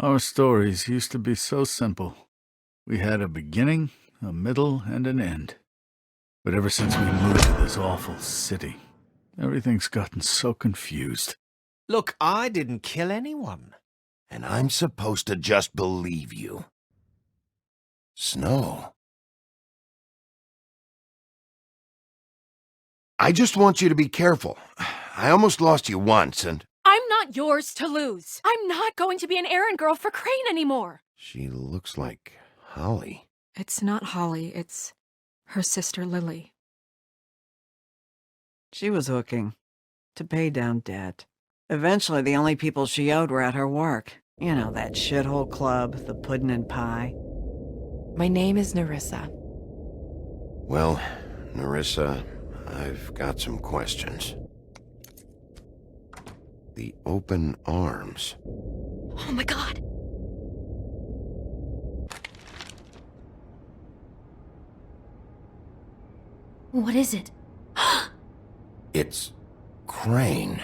Our stories used to be so simple. We had a beginning, a middle, and an end. But ever since we moved to this awful city, everything's gotten so confused. Look, I didn't kill anyone. And I'm supposed to just believe you. Snow. I just want you to be careful. I almost lost you once, and... I'm not yours to lose. I'm not going to be an errand girl for Crane anymore. She looks like Holly. It's not Holly, it's her sister Lily. She was hooking to pay down debt. Eventually, the only people she owed were at her work. You know, that shithole club, the Puddin' and Pie. My name is Nerissa. Well, Nerissa, I've got some questions. The open arms. Oh my god. What is it? It's Crane.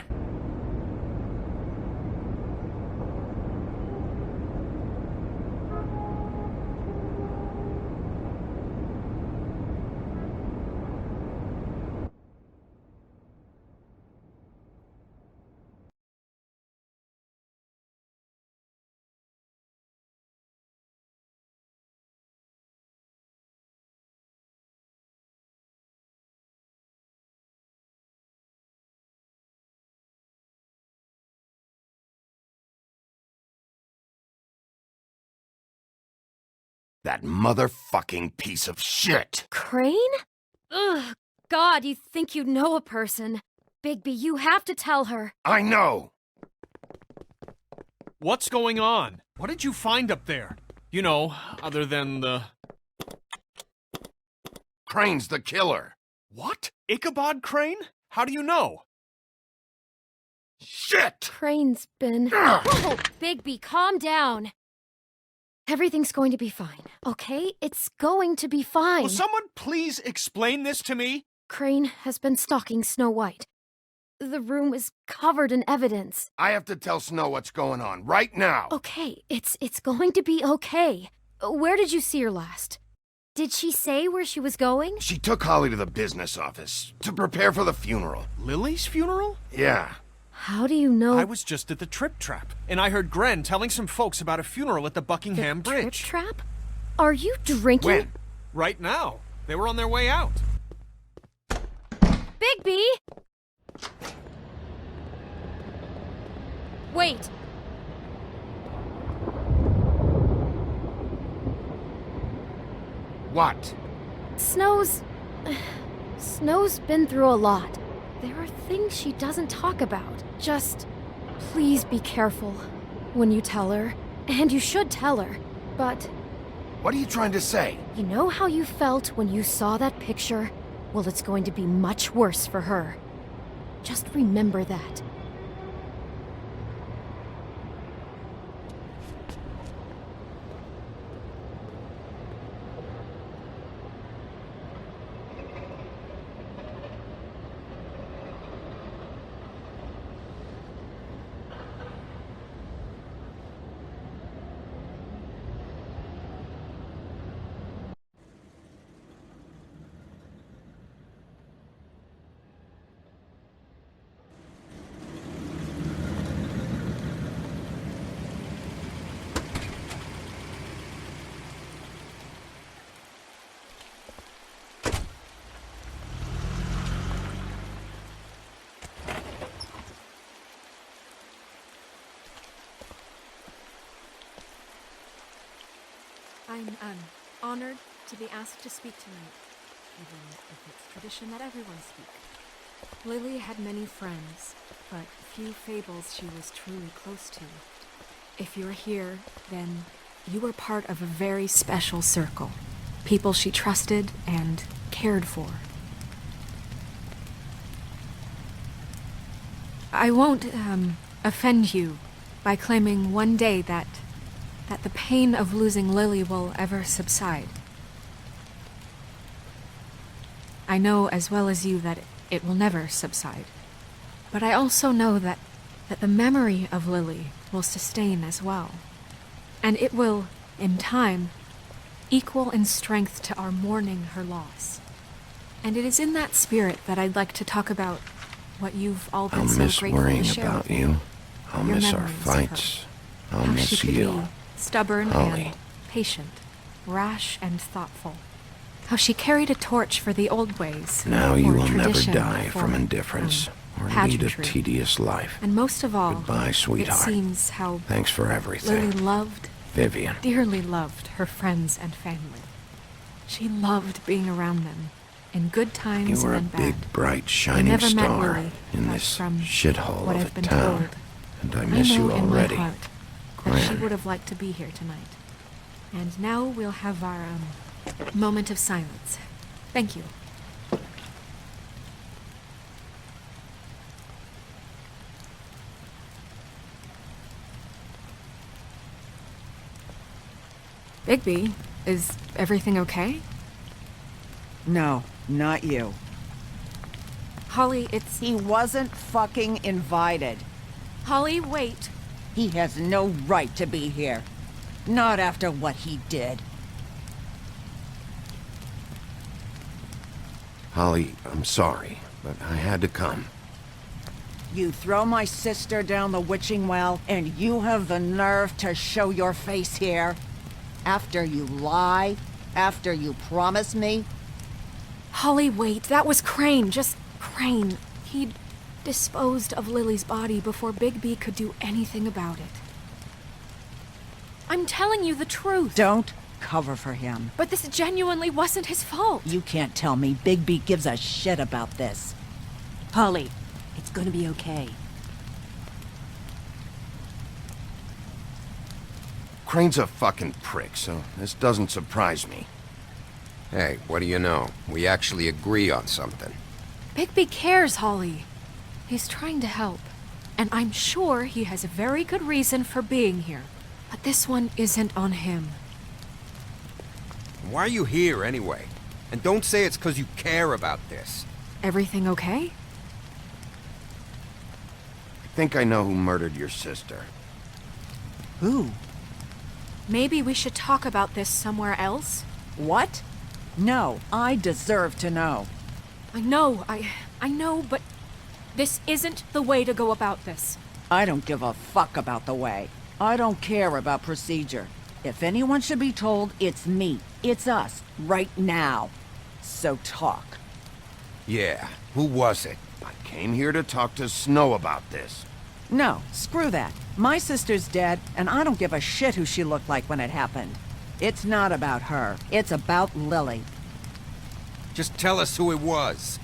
That motherfucking piece of shit! Crane? Ugh, God, you think you know a person. Bigby, you have to tell her. I know! What's going on? What did you find up there? You know, other than the... Crane's the killer! What? Ichabod Crane? How do you know? Shit! Crane's been... Whoa! Bigby, calm down. Everything's going to be fine, okay? It's going to be fine. Will someone please explain this to me? Crane has been stalking Snow White. The room is covered in evidence. I have to tell Snow what's going on, right now! Okay, it's going to be okay. Where did you see her last? Did she say where she was going? She took Holly to the business office to prepare for the funeral. Lily's funeral? Yeah. How do you know? I was just at the Trip Trap, and I heard Gren telling some folks about a funeral at the Buckingham the Bridge. Trip Trap? Are you drinking? When? Right now. They were on their way out. Bigby! Wait. What? Snow's been through a lot. There are things she doesn't talk about. Just, please be careful when you tell her. And you should tell her. But, What are you trying to say? you know how you felt when you saw that picture? Well, it's going to be much worse for her. Just remember that. I'm honored to be asked to speak tonight, even if it's tradition that everyone speak. Lily had many friends, but few fables she was truly close to. If you're here, then you were part of a very special circle. People she trusted and cared for. I won't, offend you by claiming one day that the pain of losing Lily will ever subside. I know as well as you that it will never subside. But I also know that the memory of Lily will sustain as well. And it will, in time, equal in strength to our mourning her loss. And it is in that spirit that I'd like to talk about what you've all been I'll so miss grateful worrying to share about with me. you. I'll Your miss our memories of her. fights. I'll How miss she could you. be stubborn Holly. and patient, rash and thoughtful. How she carried a torch for the old ways. Now you for will never tradition, die for, from indifference or lead a pageantry. tedious life. And most of all, Goodbye, sweetheart. it seems how Thanks for Lily everything. loved, Vivian. dearly loved her friends and family. She loved being around them, in good times You were a and bad. big, bright, I shining never met star Lily, in but this from shithole what of I've a been town. told, And I miss know you in already. my heart that she Gran. would have liked to be here tonight. And now we'll have our moment of silence. Thank you. Bigby, is everything okay? No, not you. Holly, it's... He wasn't fucking invited. Holly, wait. He has no right to be here. Not after what he did. Holly, I'm sorry, but I had to come. You throw my sister down the witching well, and you have the nerve to show your face here? After you lie? After you promise me? Holly, wait. That was Crane. Just Crane. He'd disposed of Lily's body before Bigby could do anything about it. I'm telling you the truth. Don't cover for him. But this genuinely wasn't his fault. You can't tell me Bigby gives a shit about this. Holly, it's gonna be okay. Crane's a fucking prick, so this doesn't surprise me. Hey, what do you know? We actually agree on something. Bigby cares, Holly. He's trying to help. And I'm sure he has a very good reason for being here. But this one isn't on him. Why are you here anyway? And don't say it's because you care about this. Everything okay? I think I know who murdered your sister. Who? Maybe we should talk about this somewhere else? What? No, I deserve to know. I know, but this isn't the way to go about this. I don't give a fuck about the way. I don't care about procedure. If anyone should be told, it's me. It's us, right now. So talk. Yeah, who was it? I came here to talk to Snow about this. No, screw that. My sister's dead, and I don't give a shit who she looked like when it happened. It's not about her. It's about Lily. Just tell us who it was.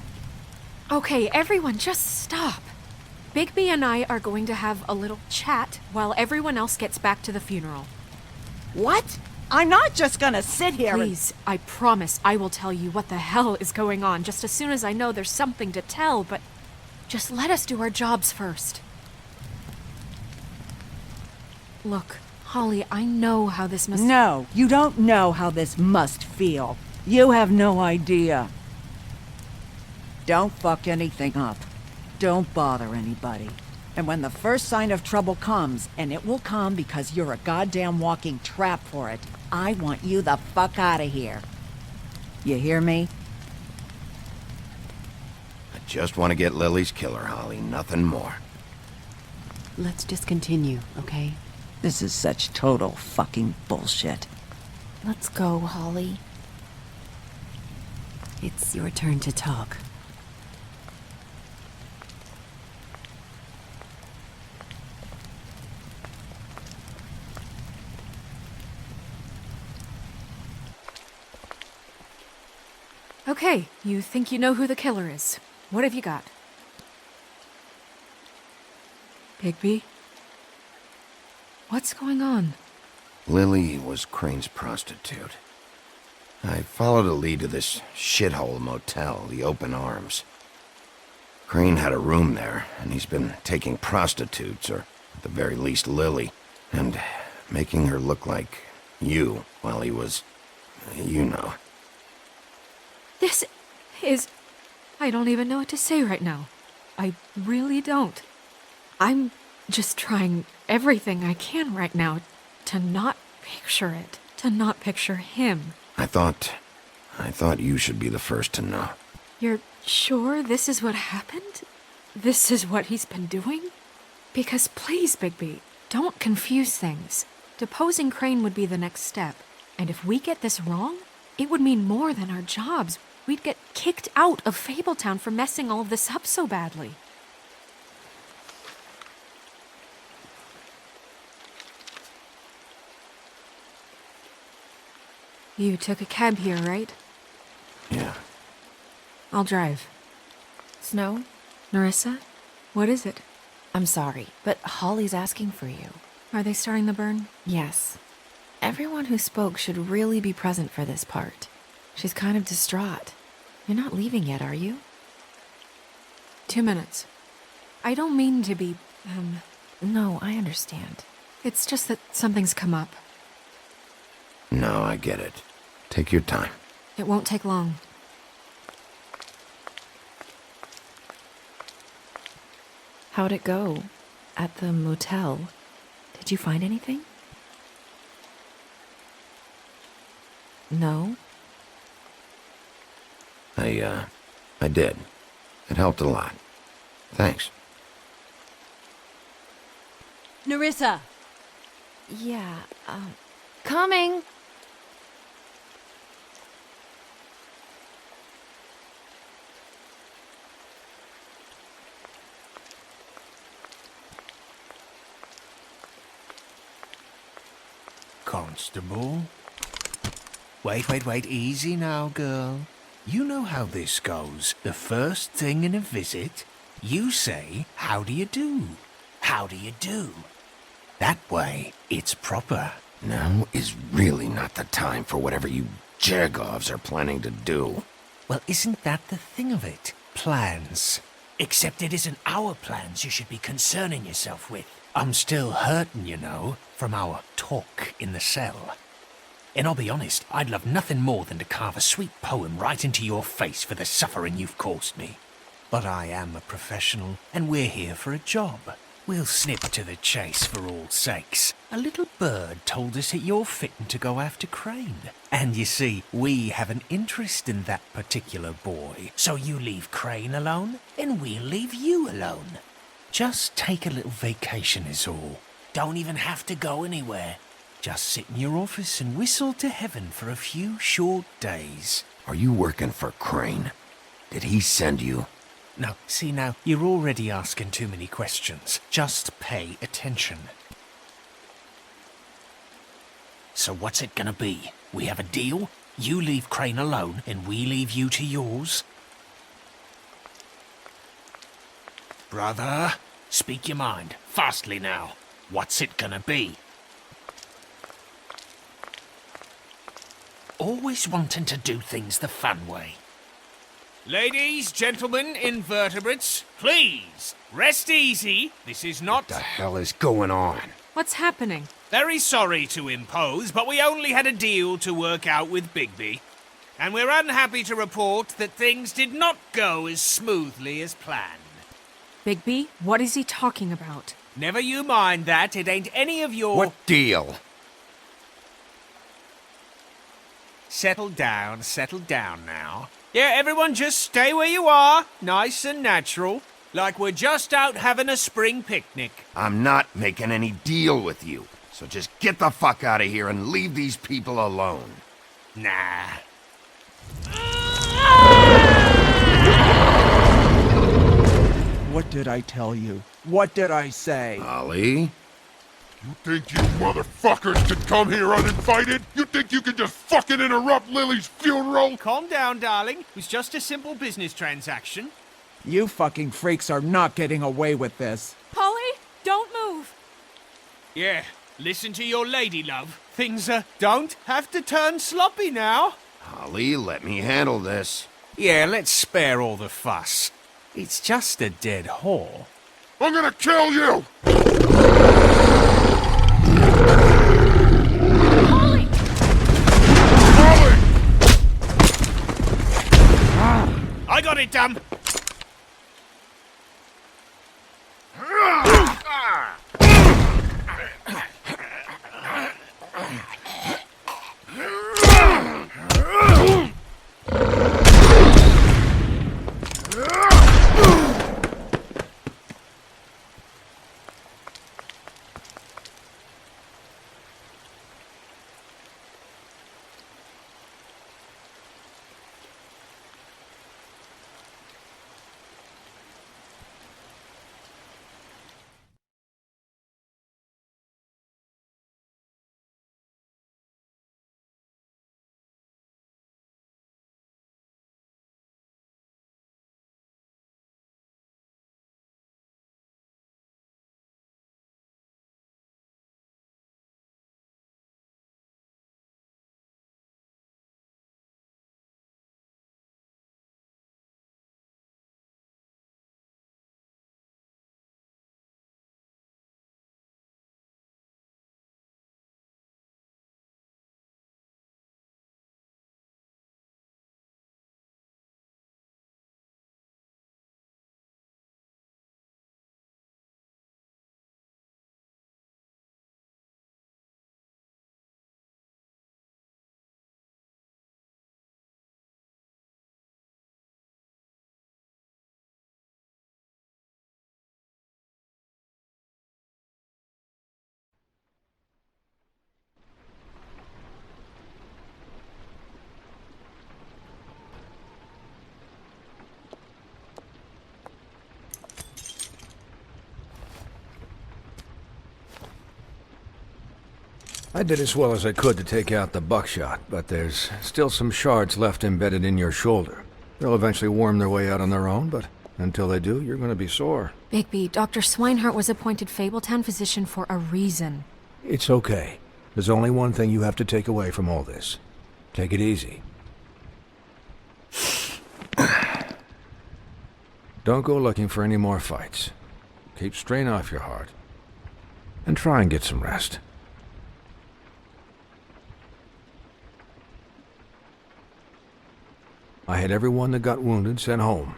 Okay, everyone, just stop. Bigby and I are going to have a little chat while everyone else gets back to the funeral. What? I'm not just gonna sit here Please, I promise I will tell you what the hell is going on just as soon as I know there's something to tell, but just let us do our jobs first. Look, Holly, I know how this must... No, you don't know how this must feel. You have no idea. Don't fuck anything up. Don't bother anybody. And when the first sign of trouble comes, and it will come because you're a goddamn walking trap for it, I want you the fuck out of here. You hear me? I just want to get Lily's killer, Holly, nothing more. Let's just continue, okay? This is such total fucking bullshit. Let's go, Holly. It's your turn to talk. Okay, you think you know who the killer is. What have you got? Bigby? What's going on? Lily was Crane's prostitute. I followed a lead to this shithole motel, the Open Arms. Crane had a room there, and he's been taking prostitutes, or at the very least Lily, and making her look like you while he was, you know. This is... I don't even know what to say right now. I really don't. I'm just trying everything I can right now to not picture it, to not picture him. I thought you should be the first to know. You're sure this is what happened? This is what he's been doing? Because please, Bigby, don't confuse things. Deposing Crane would be the next step. And if we get this wrong, it would mean more than our jobs. We'd get kicked out of Fabletown for messing all of this up so badly. You took a cab here, right? Yeah. I'll drive. Snow, Nerissa? What is it? I'm sorry, but Holly's asking for you. Are they starting the burn? Yes. Everyone who spoke should really be present for this part. She's kind of distraught. You're not leaving yet, are you? 2 minutes. I don't mean to be, No, I understand. It's just that something's come up. No, I get it. Take your time. It won't take long. How'd it go? At the motel? Did you find anything? No? I did. It helped a lot. Thanks. Nerissa! Yeah, coming! Constable? Wait, easy now, girl. You know how this goes. The first thing in a visit, you say, "How do you do? How do you do?" That way, it's proper. Now is really not the time for whatever you Jergovs are planning to do. Well, isn't that the thing of it? Plans. Except it isn't our plans you should be concerning yourself with. I'm still hurting, you know, from our talk in the cell. And I'll be honest, I'd love nothing more than to carve a sweet poem right into your face for the suffering you've caused me. But I am a professional, and we're here for a job. We'll snip to the chase for all sakes. A little bird told us that you're fitting to go after Crane. And you see, we have an interest in that particular boy. So you leave Crane alone, and we'll leave you alone. Just take a little vacation is all. Don't even have to go anywhere. Just sit in your office and whistle to heaven for a few short days. Are you working for Crane? Did he send you? No, see now, you're already asking too many questions. Just pay attention. So what's it gonna be? We have a deal? You leave Crane alone and we leave you to yours? Brother, speak your mind. Fastly now. What's it gonna be? Always wanting to do things the fun way. Ladies, gentlemen, invertebrates, please, rest easy. This is not... What the hell is going on? What's happening? Very sorry to impose, but we only had a deal to work out with Bigby. And we're unhappy to report that things did not go as smoothly as planned. Bigby, what is he talking about? Never you mind that, it ain't any of your... What deal? Settle down now. Yeah, everyone just stay where you are, nice and natural, like we're just out having a spring picnic. I'm not making any deal with you, so just get the fuck out of here and leave these people alone. Nah. What did I tell you? What did I say? Ollie? You think you motherfuckers can come here uninvited? You think you can just fucking interrupt Lily's funeral? Calm down, darling. It was just a simple business transaction. You fucking freaks are not getting away with this. Polly, don't move! Yeah, listen to your lady, love. Things, don't have to turn sloppy now. Ollie, let me handle this. Yeah, let's spare all the fuss. It's just a dead whore. I'm gonna kill you! Polly! Polly! I got it, dumb. I did as well as I could to take out the buckshot, but there's still some shards left embedded in your shoulder. They'll eventually worm their way out on their own, but until they do, you're gonna be sore. Bigby, Dr. Swinehart was appointed Fabletown physician for a reason. It's okay. There's only one thing you have to take away from all this. Take it easy. Don't go looking for any more fights. Keep strain off your heart. And try and get some rest. I had everyone that got wounded sent home.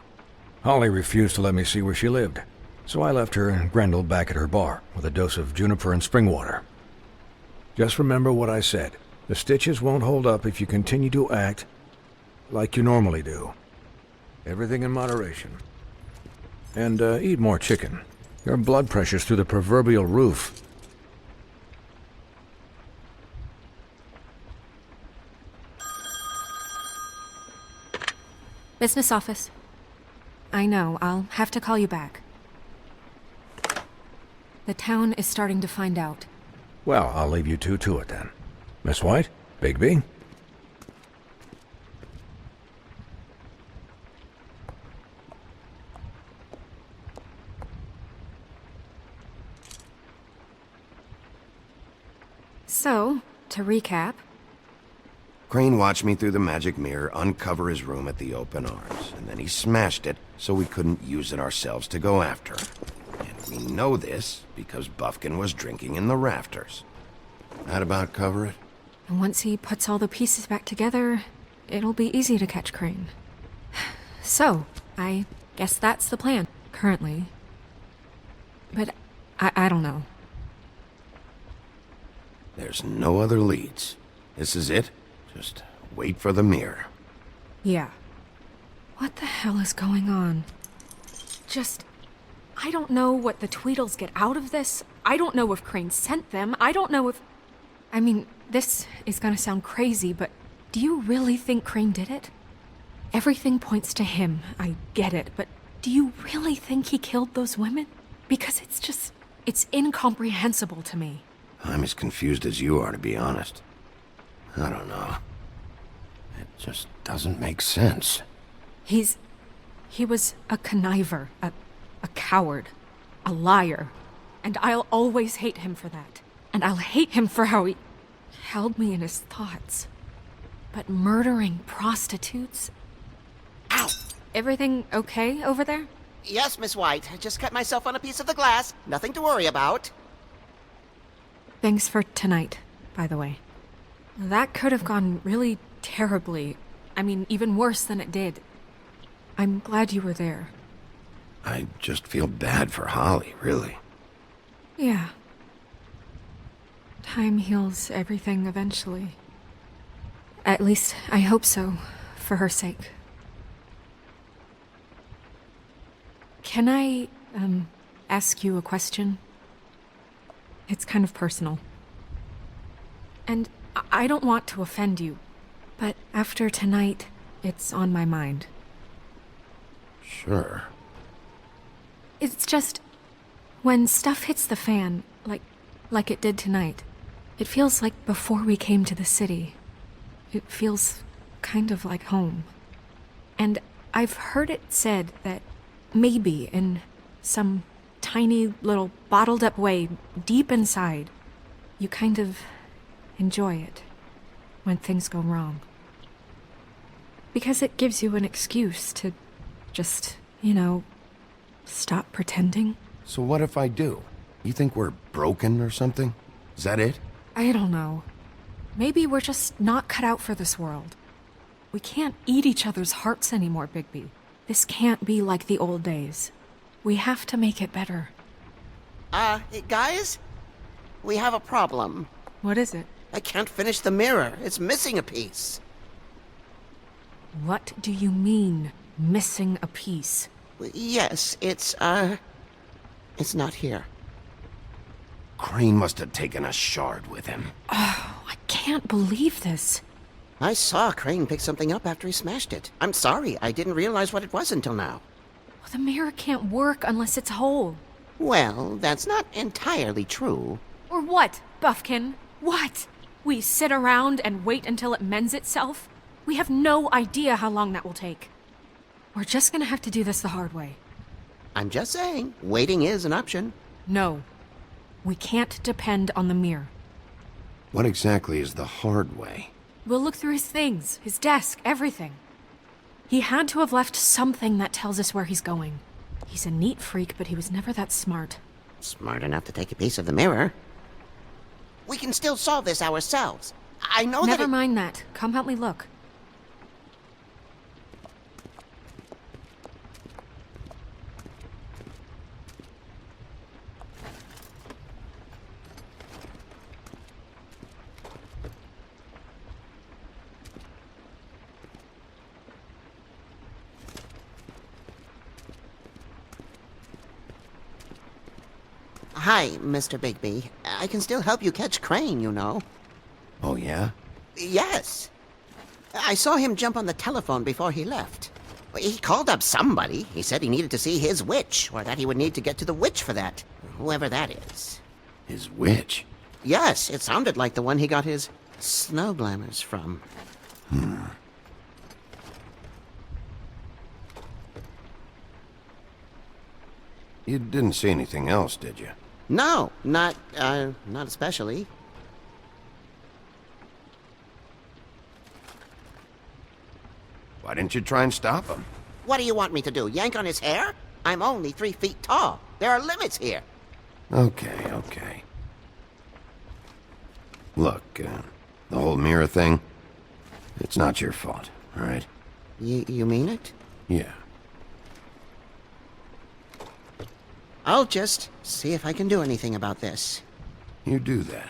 Holly refused to let me see where she lived, so I left her and Grendel back at her bar with a dose of juniper and spring water. Just remember what I said. The stitches won't hold up if you continue to act like you normally do. Everything in moderation. And eat more chicken. Your blood pressure's through the proverbial roof. Business office. I know, I'll have to call you back. The town is starting to find out. Well, I'll leave you two to it then. Miss White? Bigby? So, to recap... Crane watched me through the magic mirror uncover his room at the Open Arms, and then he smashed it so we couldn't use it ourselves to go after him. And we know this because Bufkin was drinking in the rafters. That about cover it? And once he puts all the pieces back together, it'll be easy to catch Crane. So, I guess that's the plan, currently. But I don't know. There's no other leads. This is it. Just wait for the mirror. Yeah. What the hell is going on? I don't know what the Tweedles get out of this. I don't know if Crane sent them. I don't know if... I mean, this is gonna sound crazy, but do you really think Crane did it? Everything points to him, I get it, but do you really think he killed those women? Because it's incomprehensible to me. I'm as confused as you are, to be honest. I don't know. It just doesn't make sense. He was a conniver, a coward, a liar, and I'll always hate him for that. And I'll hate him for how he held me in his thoughts. But murdering prostitutes? Ow! Everything okay over there? Yes, Miss White. I just cut myself on a piece of the glass. Nothing to worry about. Thanks for tonight, by the way. That could have gone really terribly. I mean, even worse than it did. I'm glad you were there. I just feel bad for Holly, really. Yeah. Time heals everything eventually. At least, I hope so, for her sake. Can I, ask you a question? It's kind of personal. And I don't want to offend you, but after tonight, it's on my mind. Sure. It's just, when stuff hits the fan, like it did tonight, it feels like before we came to the city. It feels kind of like home. And I've heard it said that maybe in some tiny little bottled up way deep inside, you kind of enjoy it when things go wrong. Because it gives you an excuse to just, stop pretending. So what if I do? You think we're broken or something? Is that it? I don't know. Maybe we're just not cut out for this world. We can't eat each other's hearts anymore, Bigby. This can't be like the old days. We have to make it better. Guys? We have a problem. What is it? I can't finish the mirror. It's missing a piece. What do you mean, missing a piece? Yes, it's not here. Crane must have taken a shard with him. Oh, I can't believe this. I saw Crane pick something up after he smashed it. I'm sorry, I didn't realize what it was until now. Well, the mirror can't work unless it's whole. Well, that's not entirely true. Or what, Buffkin? What? We sit around and wait until it mends itself? We have no idea how long that will take. We're just gonna have to do this the hard way. I'm just saying, waiting is an option. No. We can't depend on the mirror. What exactly is the hard way? We'll look through his things, his desk, everything. He had to have left something that tells us where he's going. He's a neat freak, but he was never that smart. Smart enough to take a piece of the mirror. We can still solve this ourselves. I know that Never mind that. Come help me look. Hi, Mr. Bigby. I can still help you catch Crane, you know. Oh, yeah? Yes. I saw him jump on the telephone before he left. He called up somebody. He said he needed to see his witch, or that he would need to get to the witch for that. Whoever that is. His witch? Yes, it sounded like the one he got his snow glamours from. You didn't see anything else, did you? No, not especially. Why didn't you try and stop him? What do you want me to do, yank on his hair? I'm only 3 feet tall. There are limits here. Okay. Look, the whole mirror thing, it's not your fault, all right? You mean it? Yeah. I'll just see if I can do anything about this. You do that.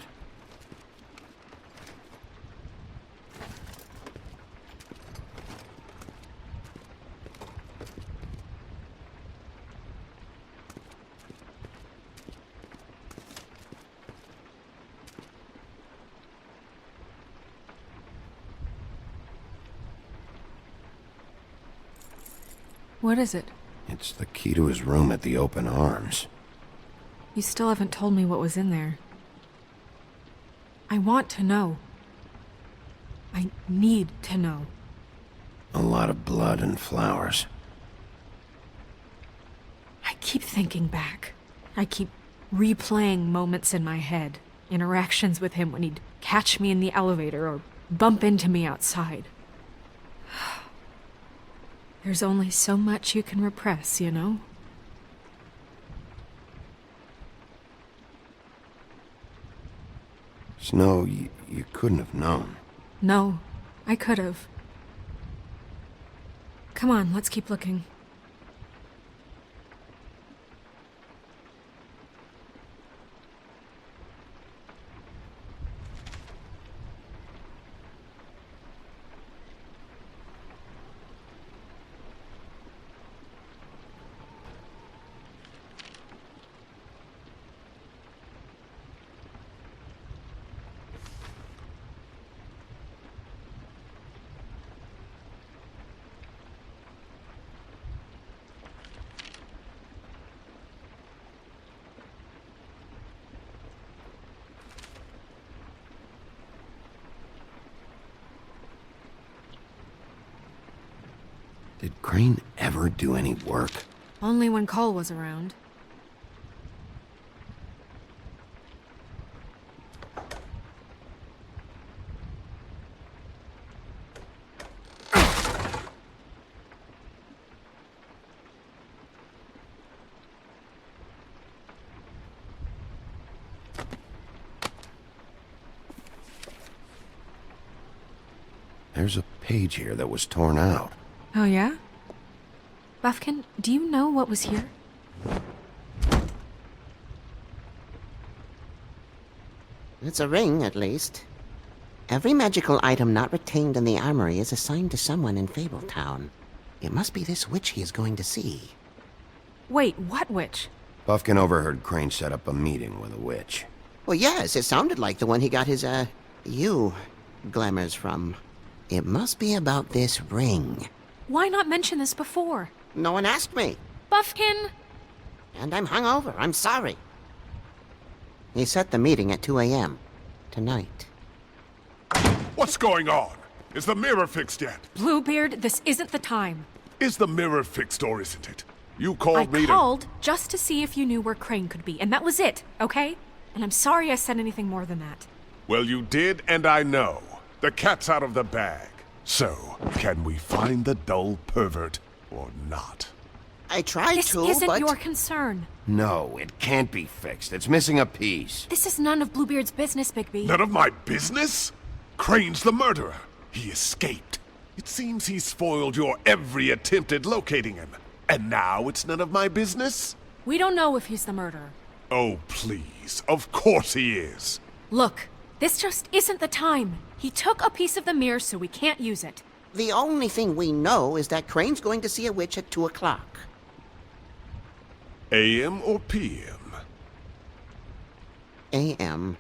What is it? It's the key to his room at the Open Arms. You still haven't told me what was in there. I want to know. I need to know. A lot of blood and flowers. I keep thinking back. I keep replaying moments in my head. Interactions with him when he'd catch me in the elevator or bump into me outside. There's only so much you can repress, you know? Snow, you couldn't have known. No, I could have. Come on, let's keep looking. Did Crane ever do any work? Only when Cole was around. There's a page here that was torn out. Oh, yeah? Buffkin, do you know what was here? It's a ring, at least. Every magical item not retained in the armory is assigned to someone in Fabletown. It must be this witch he is going to see. Wait, what witch? Buffkin overheard Crane set up a meeting with a witch. Well, yes, it sounded like the one he got his, glamours from. It must be about this ring. Why not mention this before? No one asked me. Buffkin! And I'm hungover. I'm sorry. He set the meeting at 2 a.m. tonight. What's going on? Is the mirror fixed yet? Bluebeard, this isn't the time. Is the mirror fixed or isn't it? You called me I called just to see if you knew where Crane could be, and that was it, okay? And I'm sorry I said anything more than that. Well, you did, and I know. The cat's out of the bag. So, can we find the dull pervert or not? I tried this to, isn't but... your concern. No, it can't be fixed. It's missing a piece. This is none of Bluebeard's business, Bigby. None of my business? Crane's the murderer. He escaped. It seems he spoiled your every attempt at locating him. And now it's none of my business? We don't know if he's the murderer. Oh, please. Of course he is. Look, this just isn't the time. He took a piece of the mirror, so we can't use it. The only thing we know is that Crane's going to see a witch at 2 o'clock. AM or PM? AM.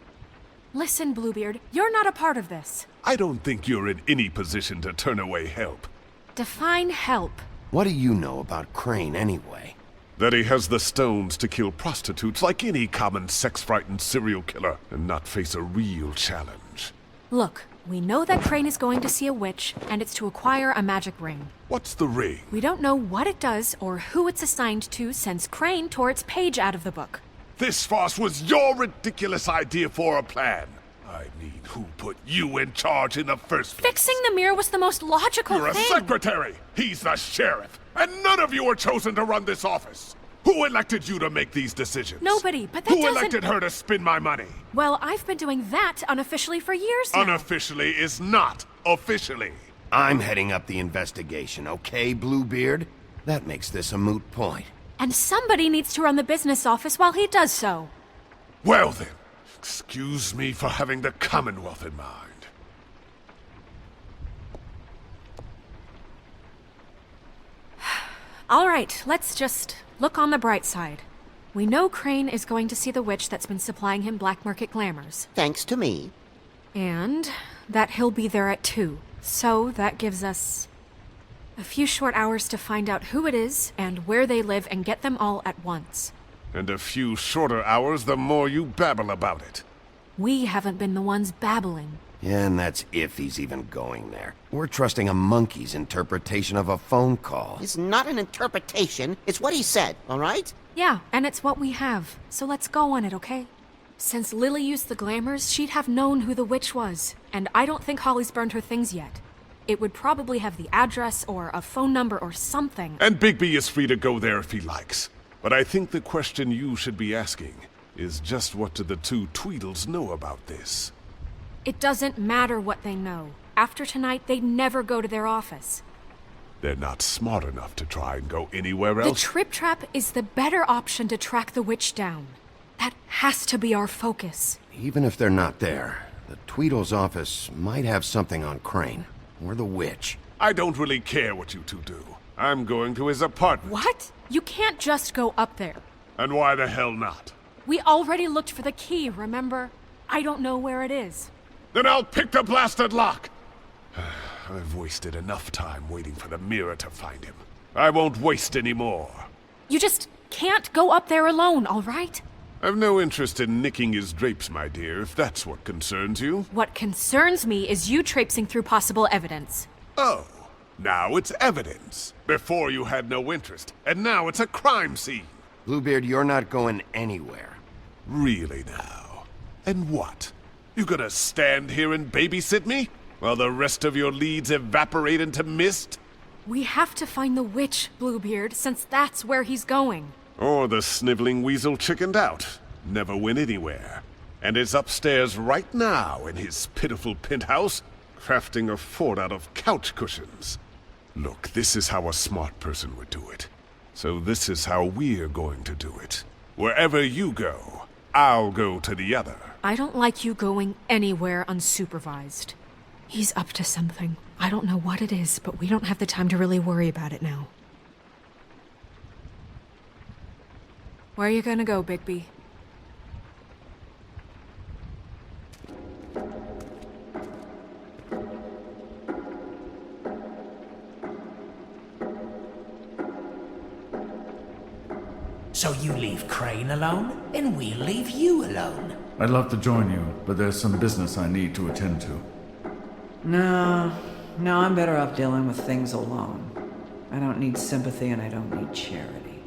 Listen, Bluebeard, you're not a part of this. I don't think you're in any position to turn away help. Define help. What do you know about Crane, anyway? That he has the stones to kill prostitutes like any common sex-frightened serial killer and not face a real challenge. Look, we know that Crane is going to see a witch, and it's to acquire a magic ring. What's the ring? We don't know what it does or who it's assigned to since Crane tore its page out of the book. This farce was your ridiculous idea for a plan. I mean, who put you in charge in the first place? Fixing the mirror was the most logical You're thing. a secretary. He's the sheriff. And none of you were chosen to run this office. Who elected you to make these decisions? Nobody, but that Who doesn't... elected her to spend my money? Well, I've been doing that unofficially for years now. Unofficially is not officially. I'm heading up the investigation, okay, Bluebeard? That makes this a moot point. And somebody needs to run the business office while he does so. Well then, excuse me for having the Commonwealth in mind. All right, let's just look on the bright side. We know Crane is going to see the witch that's been supplying him black market glamours. Thanks to me. And that he'll be there at 2. So that gives us a few short hours to find out who it is and where they live and get them all at once. And a few shorter hours the more you babble about it. We haven't been the ones babbling. Yeah, and that's if he's even going there. We're trusting a monkey's interpretation of a phone call. It's not an interpretation. It's what he said, all right? Yeah, and it's what we have. So let's go on it, okay? Since Lily used the glamours, she'd have known who the witch was. And I don't think Holly's burned her things yet. It would probably have the address or a phone number or something. And Bigby is free to go there if he likes. But I think the question you should be asking is just what do the two Tweedles know about this? It doesn't matter what they know. After tonight, they'd never go to their office. They're not smart enough to try and go anywhere The else. Trip Trap is the better option to track the witch down. That has to be our focus. Even if they're not there, the Tweedle's office might have something on Crane. Or the witch. I don't really care what you two do. I'm going to his apartment. What? You can't just go up there. And why the hell not? We already looked for the key, remember? I don't know where it is. Then I'll pick the blasted lock! I've wasted enough time waiting for the mirror to find him. I won't waste any more. You just can't go up there alone, all right? I've no interest in nicking his drapes, my dear, if that's what concerns you. What concerns me is you traipsing through possible evidence. Oh, now it's evidence. Before you had no interest, and now it's a crime scene. Bluebeard, you're not going anywhere. Really now? And what? You gonna stand here and babysit me? While the rest of your leads evaporate into mist? We have to find the witch, Bluebeard, since that's where he's going. Or the sniveling weasel chickened out. Never went anywhere. And is upstairs right now in his pitiful penthouse, crafting a fort out of couch cushions. Look, this is how a smart person would do it. So this is how we're going to do it. Wherever you go, I'll go to the other. I don't like you going anywhere unsupervised. He's up to something. I don't know what it is, but we don't have the time to really worry about it now. Where are you gonna go, Bigby? So you leave Crane alone, and we'll leave you alone. I'd love to join you, but there's some business I need to attend to. No, I'm better off dealing with things alone. I don't need sympathy and I don't need charity.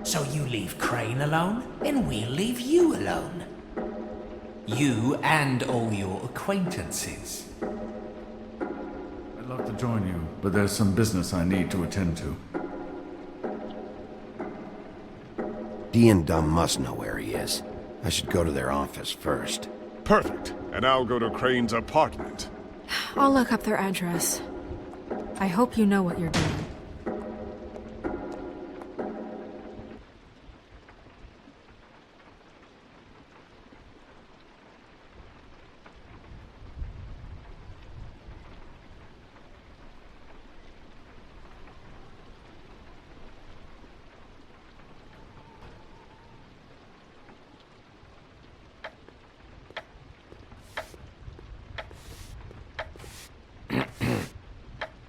So you leave Crane alone, and we'll leave you alone. You and all your acquaintances. I'd love to join you, but there's some business I need to attend to. Dee and Dumb must know where he is. I should go to their office first. Perfect. And I'll go to Crane's apartment. I'll look up their address. I hope you know what you're doing.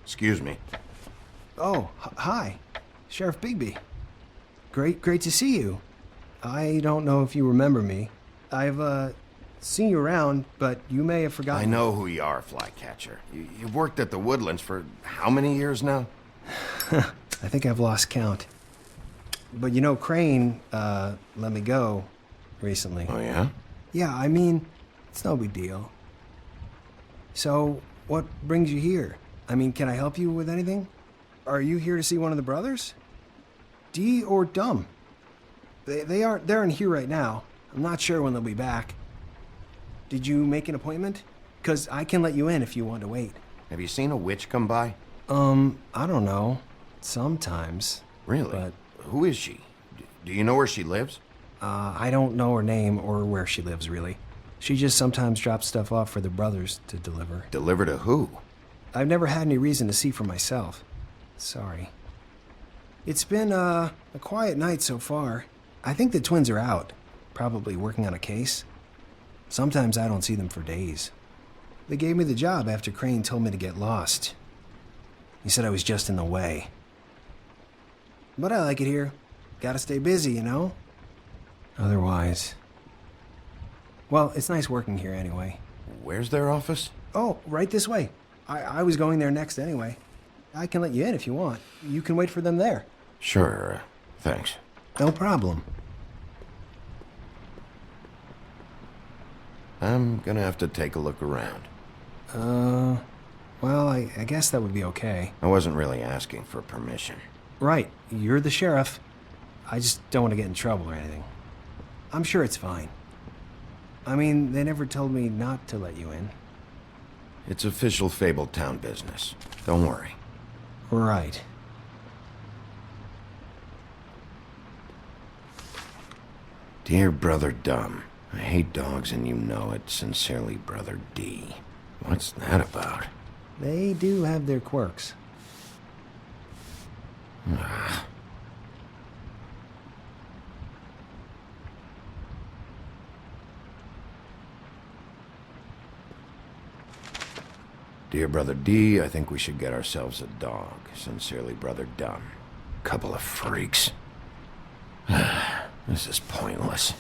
Excuse me. Oh, hi. Sheriff Bigby. Great to see you. I don't know if you remember me. I've, seen you around, but you may have forgotten. I know who you are, Flycatcher. You've worked at the Woodlands for how many years now? I think I've lost count. But you know, Crane, let me go recently. Oh, yeah? Yeah, I mean, it's no big deal. So, what brings you here? I mean, can I help you with anything? Are you here to see one of the brothers? Dee or Dumb? They're in here right now. I'm not sure when they'll be back. Did you make an appointment? 'Cause I can let you in if you want to wait. Have you seen a witch come by? I don't know. Sometimes. Really? But who is she? Do you know where she lives? I don't know her name or where she lives, really. She just sometimes drops stuff off for the brothers to deliver. Deliver to who? I've never had any reason to see for myself. Sorry. It's been, a quiet night so far. I think the twins are out, probably working on a case. Sometimes I don't see them for days. They gave me the job after Crane told me to get lost. He said I was just in the way. But I like it here. Gotta stay busy, you know? Otherwise... Well, it's nice working here anyway. Where's their office? Oh, right this way. I was going there next anyway. I can let you in if you want. You can wait for them there. Sure, thanks. No problem. I'm gonna have to take a look around. Well, I guess that would be okay. I wasn't really asking for permission. Right, you're the sheriff. I just don't want to get in trouble or anything. I'm sure it's fine. I mean, they never told me not to let you in. It's official Fabletown business. Don't worry. Right. Dear Brother Dumb, I hate dogs and you know it. Sincerely, Brother D. What's that about? They do have their quirks. Dear Brother D, I think we should get ourselves a dog. Sincerely, Brother Dumb. Couple of freaks. This is pointless.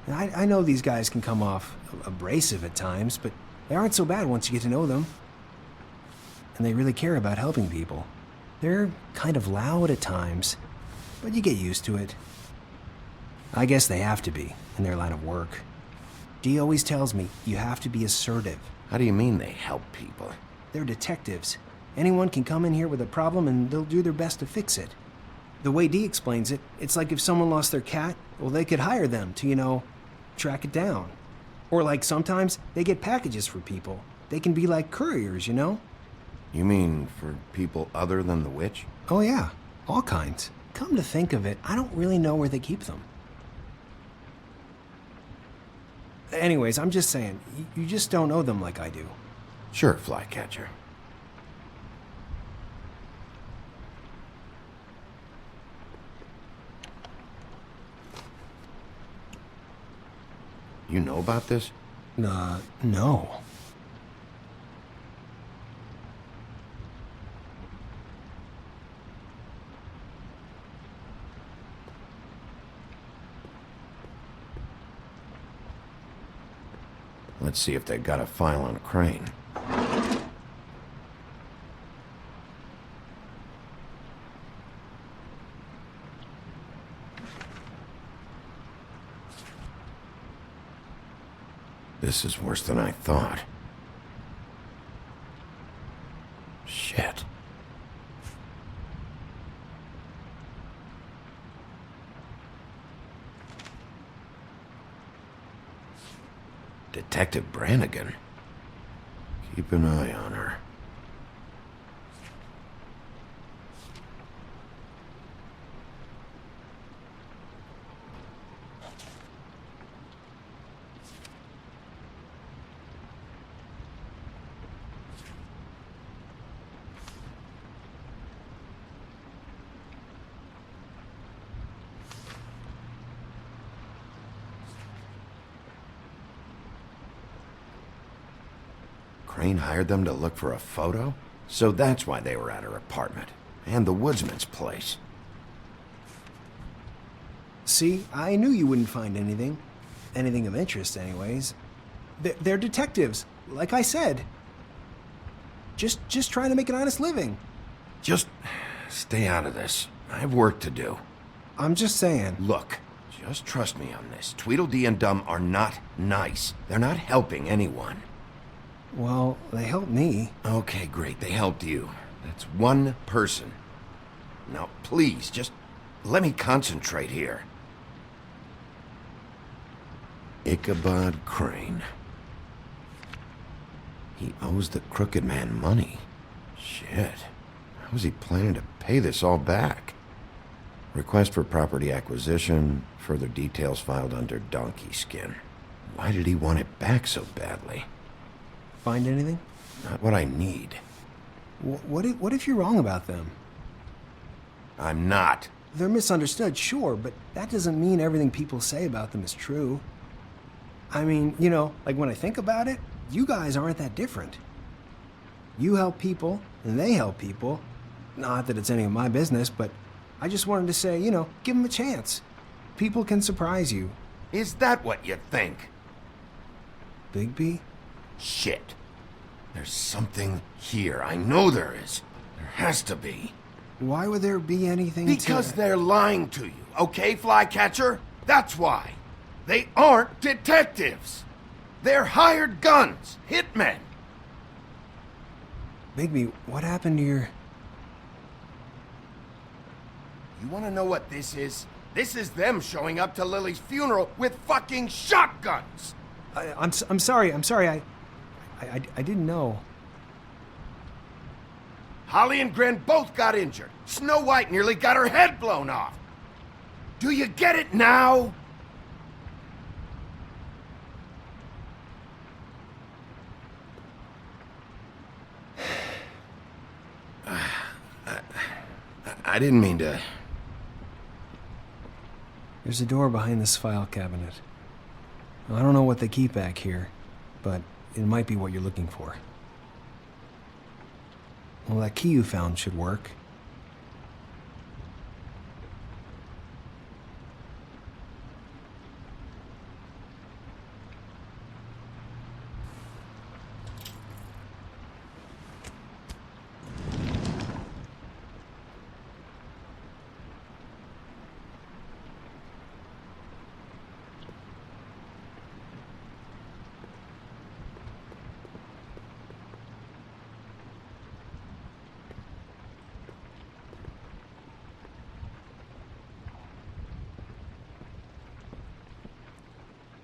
I know these guys can come off abrasive at times, but they aren't so bad once you get to know them. And they really care about helping people. They're kind of loud at times, but you get used to it. I guess they have to be, in their line of work. Dee always tells me you have to be assertive. How do you mean they help people? They're detectives. Anyone can come in here with a problem and they'll do their best to fix it. The way Dee explains it, it's like if someone lost their cat, well, they could hire them to, you know, track it down. Or like sometimes they get packages for people. They can be like couriers, you know? You mean for people other than the witch? Oh yeah, all kinds. Come to think of it, I don't really know where they keep them. Anyways, I'm just saying, you just don't know them like I do. Sure, Flycatcher. You know about this? No. Let's see if they got a file on Crane. This is worse than I thought. Shit. Detective Brannigan. Keep an eye on her. Crane hired them to look for a photo? So that's why they were at her apartment. And the woodsman's place. See, I knew you wouldn't find anything. Anything of interest, anyways. They're detectives, like I said. Just trying to make an honest living. Just stay out of this. I have work to do. I'm just saying. Look, just trust me on this. Tweedledee and Dum are not nice. They're not helping anyone. Well, they helped me. Okay, great. They helped you. That's one person. Now, please, just let me concentrate here. Ichabod Crane. He owes the crooked man money. Shit. How is he planning to pay this all back? Request for property acquisition. Further details filed under donkey skin. Why did he want it back so badly? Find anything? Not what I need. What if you're wrong about them? I'm not. They're misunderstood, sure, but that doesn't mean everything people say about them is true. I mean, you know, like when I think about it, you guys aren't that different. You help people, and they help people. Not that it's any of my business, but I just wanted to say, you know, give them a chance. People can surprise you. Is that what you think? Bigby? Shit. There's something here. I know there is. There has to be. Why would there be anything Because they're lying to you, okay, Flycatcher? That's why. They aren't detectives. They're hired guns, hitmen. Bigby, what happened to your... You want to know what this is? This is them showing up to Lily's funeral with fucking shotguns. I'm sorry. I didn't know. Holly and Gren both got injured. Snow White nearly got her head blown off. Do you get it now? I didn't mean to... There's a door behind this file cabinet. I don't know what they keep back here, but it might be what you're looking for. Well, that key you found should work.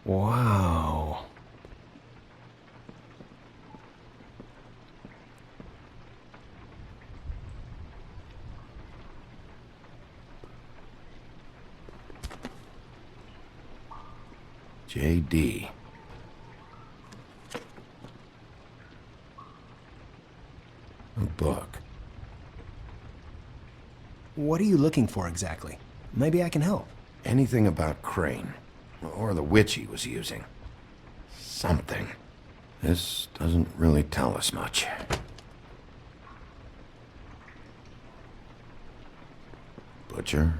Wow. J.D. A book. What are you looking for exactly? Maybe I can help. Anything about Crane. Or the witch he was using. Something. This doesn't really tell us much. Butcher?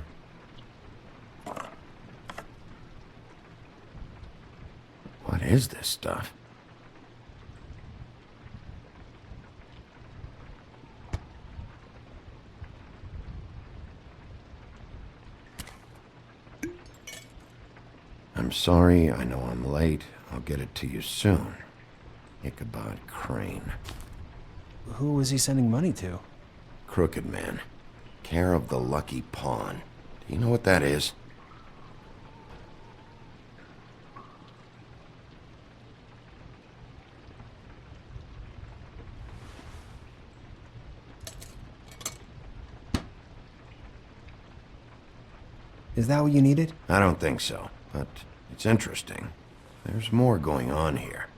What is this stuff? I'm sorry, I know I'm late. I'll get it to you soon. Ichabod Crane. Who was he sending money to? Crooked Man. Care of the Lucky Pawn. Do you know what that is? Is that what you needed? I don't think so, but it's interesting. There's more going on here.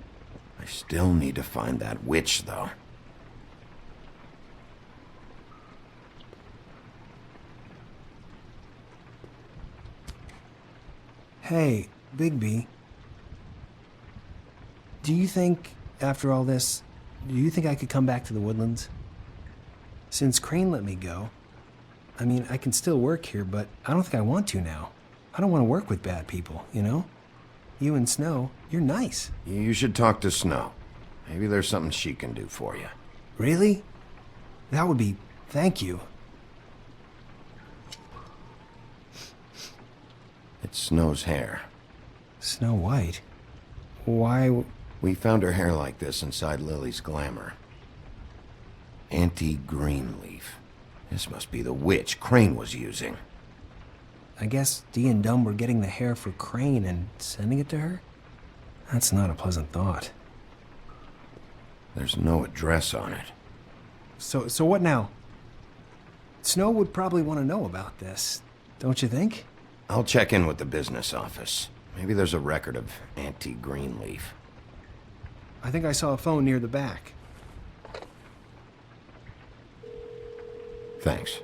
I still need to find that witch, though. Hey, Bigby. Do you think, after all this, do you think I could come back to the Woodlands? Since Crane let me go, I mean, I can still work here, but I don't think I want to now. I don't want to work with bad people, you know? You and Snow, you're nice. You should talk to Snow. Maybe there's something she can do for you. Really? That would be... thank you. It's Snow's hair. Snow White? Why... We found her hair like this inside Lily's glamour. Auntie Greenleaf. This must be the witch Crane was using. I guess Dee and Dumb were getting the hair for Crane and sending it to her? That's not a pleasant thought. There's no address on it. So what now? Snow would probably want to know about this, don't you think? I'll check in with the business office. Maybe there's a record of Auntie Greenleaf. I think I saw a phone near the back. Thanks.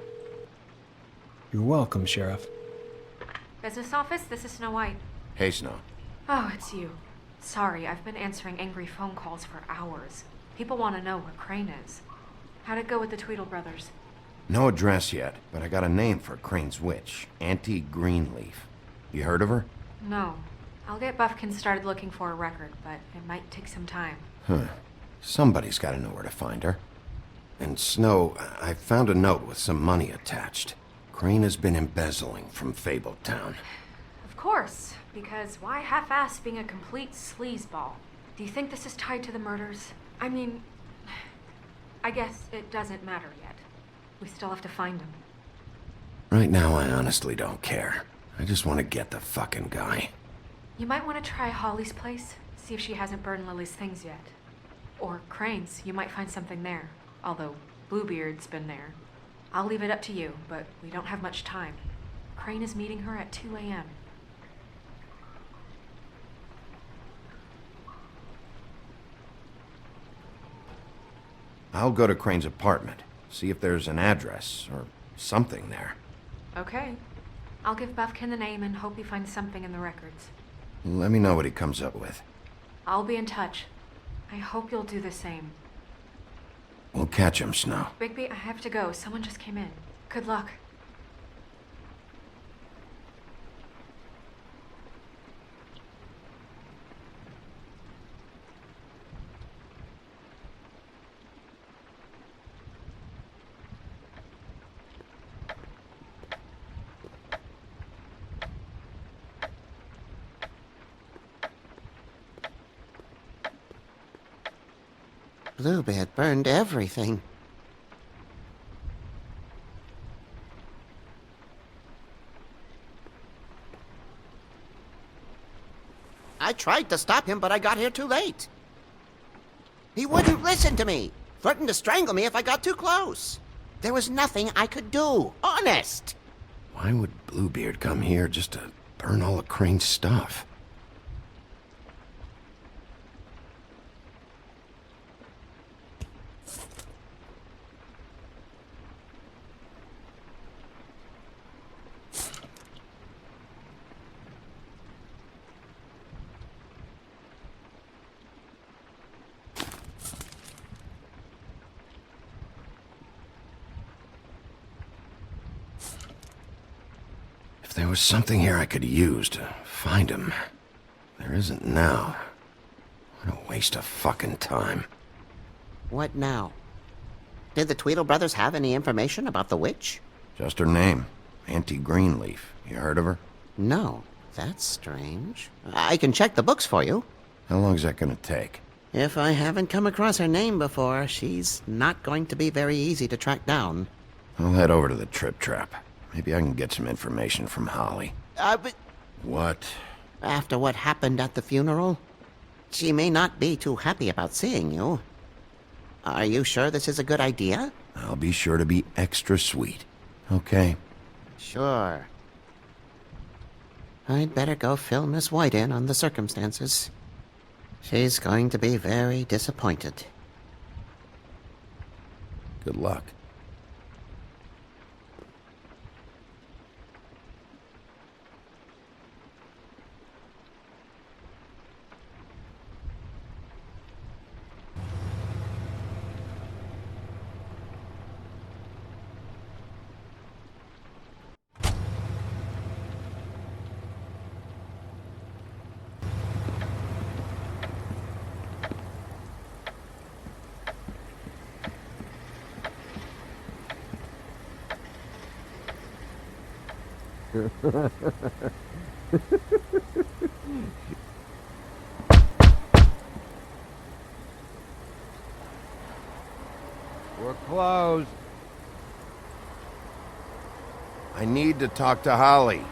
You're welcome, Sheriff. Business office, this is Snow White. Hey, Snow. Oh, it's you. Sorry, I've been answering angry phone calls for hours. People want to know where Crane is. How'd it go with the Tweedle brothers? No address yet, but I got a name for Crane's witch. Auntie Greenleaf. You heard of her? No. I'll get Buffkin started looking for a record, but it might take some time. Huh. Somebody's got to know where to find her. And Snow, I found a note with some money attached. Crane has been embezzling from Fabletown. Of course, because why half-ass being a complete sleazeball? Do you think this is tied to the murders? I mean, I guess it doesn't matter yet. We still have to find him. Right now, I honestly don't care. I just want to get the fucking guy. You might want to try Holly's place, see if she hasn't burned Lily's things yet. Or Crane's, you might find something there. Although Bluebeard's been there. I'll leave it up to you, but we don't have much time. Crane is meeting her at 2 a.m. I'll go to Crane's apartment, see if there's an address or something there. Okay. I'll give Buffkin the name and hope he finds something in the records. Let me know what he comes up with. I'll be in touch. I hope you'll do the same. We'll catch him, Snow. Bigby, I have to go. Someone just came in. Good luck. Bluebeard burned everything. I tried to stop him, but I got here too late. He wouldn't listen to me. Threatened to strangle me if I got too close. There was nothing I could do. Honest. Why would Bluebeard come here just to burn all of Crane's stuff? If there was something here I could use to find him, there isn't now. What a waste of fucking time. What now? Did the Tweedle brothers have any information about the witch? Just her name, Auntie Greenleaf. You heard of her? No. That's strange. I can check the books for you. How long is that gonna take? If I haven't come across her name before, she's not going to be very easy to track down. I'll head over to the Trip Trap. Maybe I can get some information from Holly. But What? after what happened at the funeral, she may not be too happy about seeing you. Are you sure this is a good idea? I'll be sure to be extra sweet. Okay. Sure. I'd better go fill Miss White in on the circumstances. She's going to be very disappointed. Good luck. We're closed. I need to talk to Holly.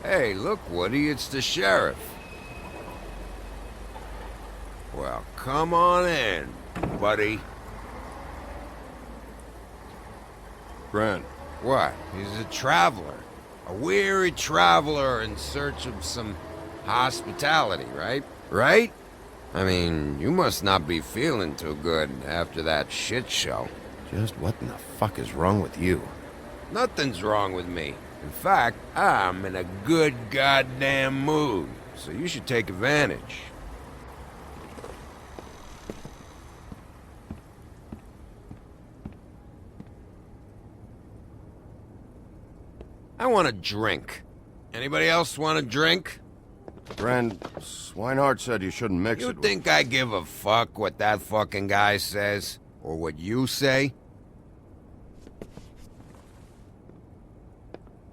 Hey, look, Woody, it's the sheriff. Well, come on in, buddy. Grant. What? He's a traveler. A weary traveler in search of some hospitality, right? Right? I mean, you must not be feeling too good after that shit show. Just what in the fuck is wrong with you? Nothing's wrong with me. In fact, I'm in a good goddamn mood, so you should take advantage. I want a drink. Anybody else want a drink? Friend, Swinehart said you shouldn't mix You it think I give a fuck what that fucking guy says? Or what you say?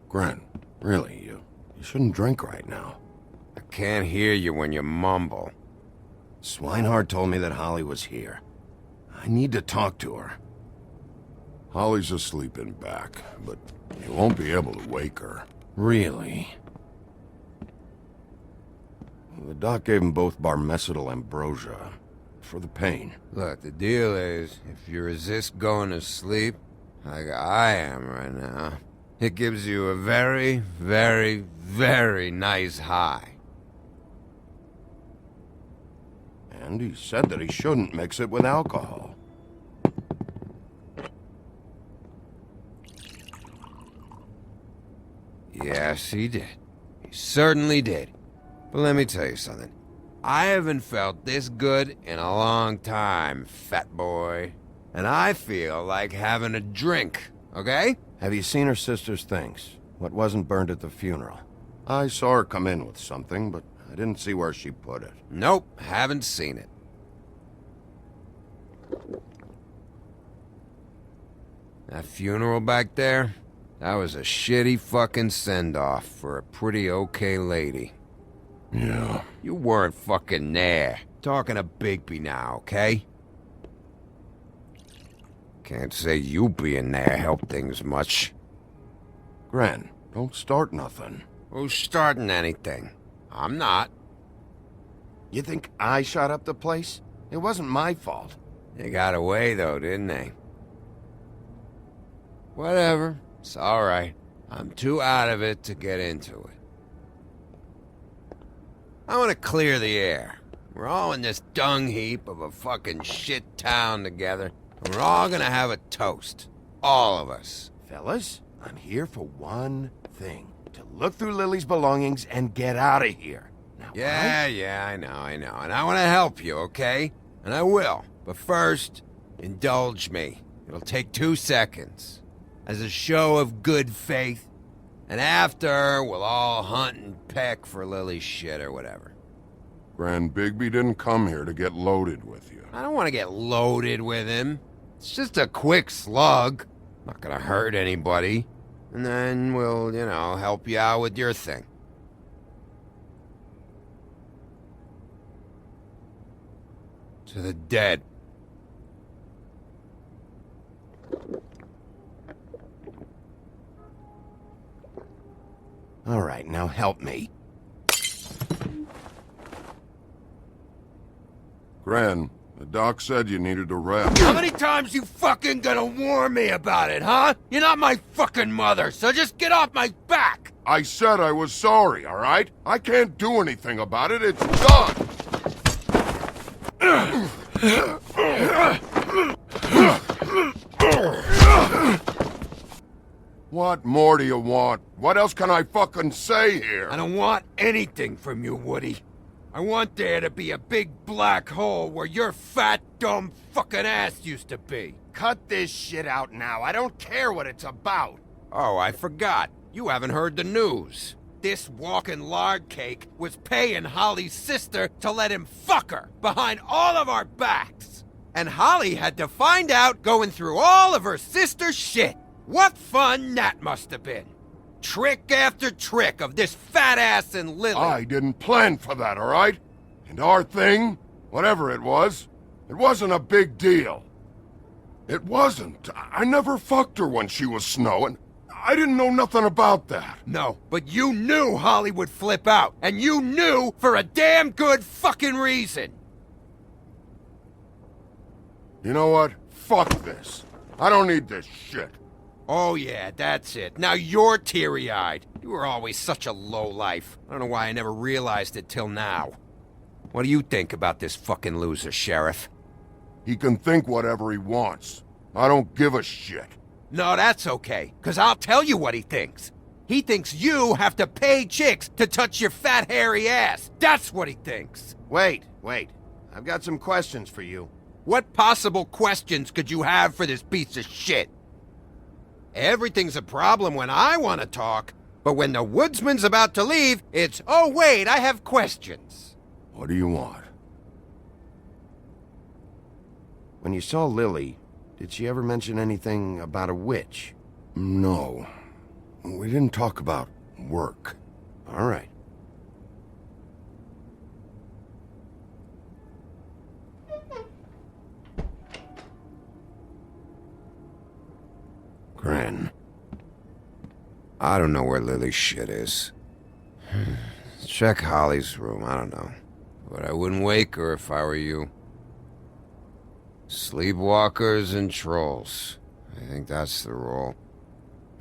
Grant, really, you shouldn't drink right now. I can't hear you when you mumble. Swinehart told me that Holly was here. I need to talk to her. Holly's asleep in back, but you won't be able to wake her. Really? The doc gave them both Barmecidal ambrosia for the pain. Look, the deal is, if you resist going to sleep, like I am right now, it gives you a very, very, very nice high. And he said that he shouldn't mix it with alcohol. Yes, he did. He certainly did. But let me tell you something. I haven't felt this good in a long time, fat boy. And I feel like having a drink, okay? Have you seen her sister's things? What wasn't burned at the funeral? I saw her come in with something, but I didn't see where she put it. Nope, haven't seen it. That funeral back there? That was a shitty fucking send-off for a pretty okay lady. Yeah. You weren't fucking there. Talking to Bigby now, okay? Can't say you being there helped things much. Gran, don't start nothing. Who's starting anything? I'm not. You think I shot up the place? It wasn't my fault. They got away, though, didn't they? Whatever. It's alright. I'm too out of it to get into it. I want to clear the air. We're all in this dung heap of a fucking shit town together, and we're all gonna have a toast. All of us. Fellas, I'm here for one thing. To look through Lily's belongings and get out of here. Now, Yeah, I know. And I want to help you, okay? And I will. But first, indulge me. It'll take 2 seconds. As a show of good faith. And after, we'll all hunt and peck for Lily's shit or whatever. Gran Bigby didn't come here to get loaded with you. I don't want to get loaded with him. It's just a quick slug. Not gonna hurt anybody. And then we'll, help you out with your thing. To the dead. All right, now help me. Gran, the doc said you needed a rest. How many times you fucking gonna warn me about it, huh? You're not my fucking mother, so just get off my back! I said I was sorry, all right? I can't do anything about it. It's done! What more do you want? What else can I fucking say here? I don't want anything from you, Woody. I want there to be a big black hole where your fat, dumb fucking ass used to be. Cut this shit out now. I don't care what it's about. Oh, I forgot. You haven't heard the news. This walking lard cake was paying Holly's sister to let him fuck her behind all of our backs. And Holly had to find out going through all of her sister's shit. What fun that must have been. Trick after trick of this fat ass and Lily. I didn't plan for that, all right? And our thing, whatever it wasn't a big deal. It wasn't. I never fucked her when she was snowing. I didn't know nothing about that. No, but you knew Holly would flip out. And you knew for a damn good fucking reason. You know what? Fuck this. I don't need this shit. Oh yeah, that's it. Now you're teary-eyed. You were always such a lowlife. I don't know why I never realized it till now. What do you think about this fucking loser, Sheriff? He can think whatever he wants. I don't give a shit. No, that's okay, 'cause I'll tell you what he thinks. He thinks you have to pay chicks to touch your fat, hairy ass. That's what he thinks. Wait. I've got some questions for you. What possible questions could you have for this piece of shit? Everything's a problem when I want to talk, but when the woodsman's about to leave, it's, oh wait, I have questions. What do you want? When you saw Lily, did she ever mention anything about a witch? No. We didn't talk about work. All right. Gran. I don't know where Lily's shit is. Check Holly's room, I don't know. But I wouldn't wake her if I were you. Sleepwalkers and trolls. I think that's the rule.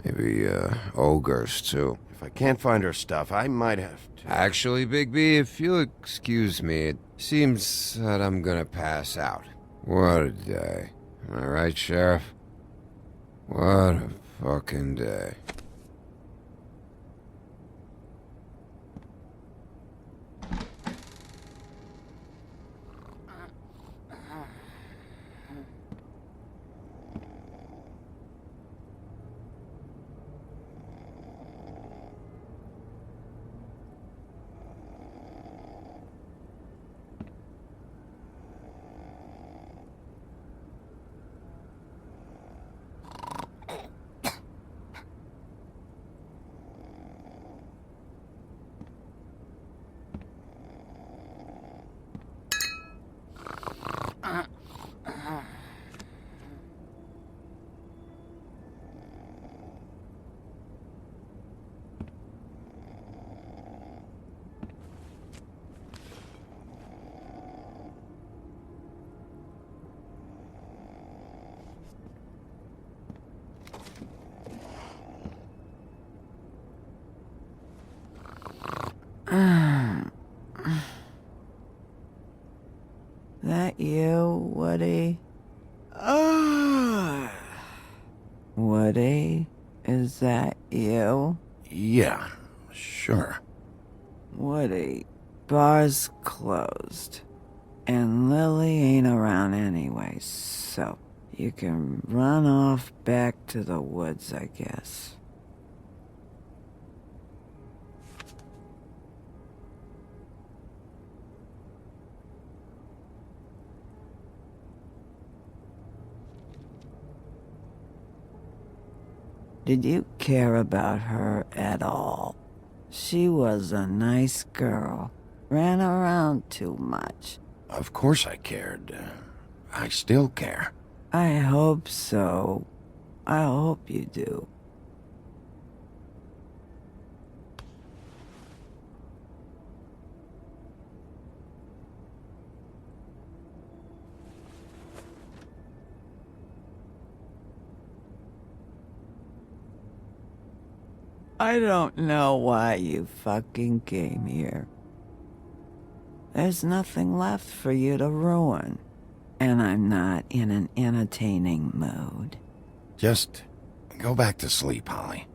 Maybe, ogres, too. If I can't find her stuff, I might have to... Actually, Bigby, if you'll excuse me, it seems that I'm gonna pass out. What a day. Am I right, Sheriff? What a fucking day. That you, Woody? Woody, is that you? Yeah, sure. Woody, bar's closed. And Lily ain't around anyway, so you can run off back to the woods, I guess. Did you care about her at all? She was a nice girl. Ran around too much. Of course I cared. I still care. I hope so. I hope you do. I don't know why you fucking came here. There's nothing left for you to ruin. And I'm not in an entertaining mood. Just go back to sleep, Holly.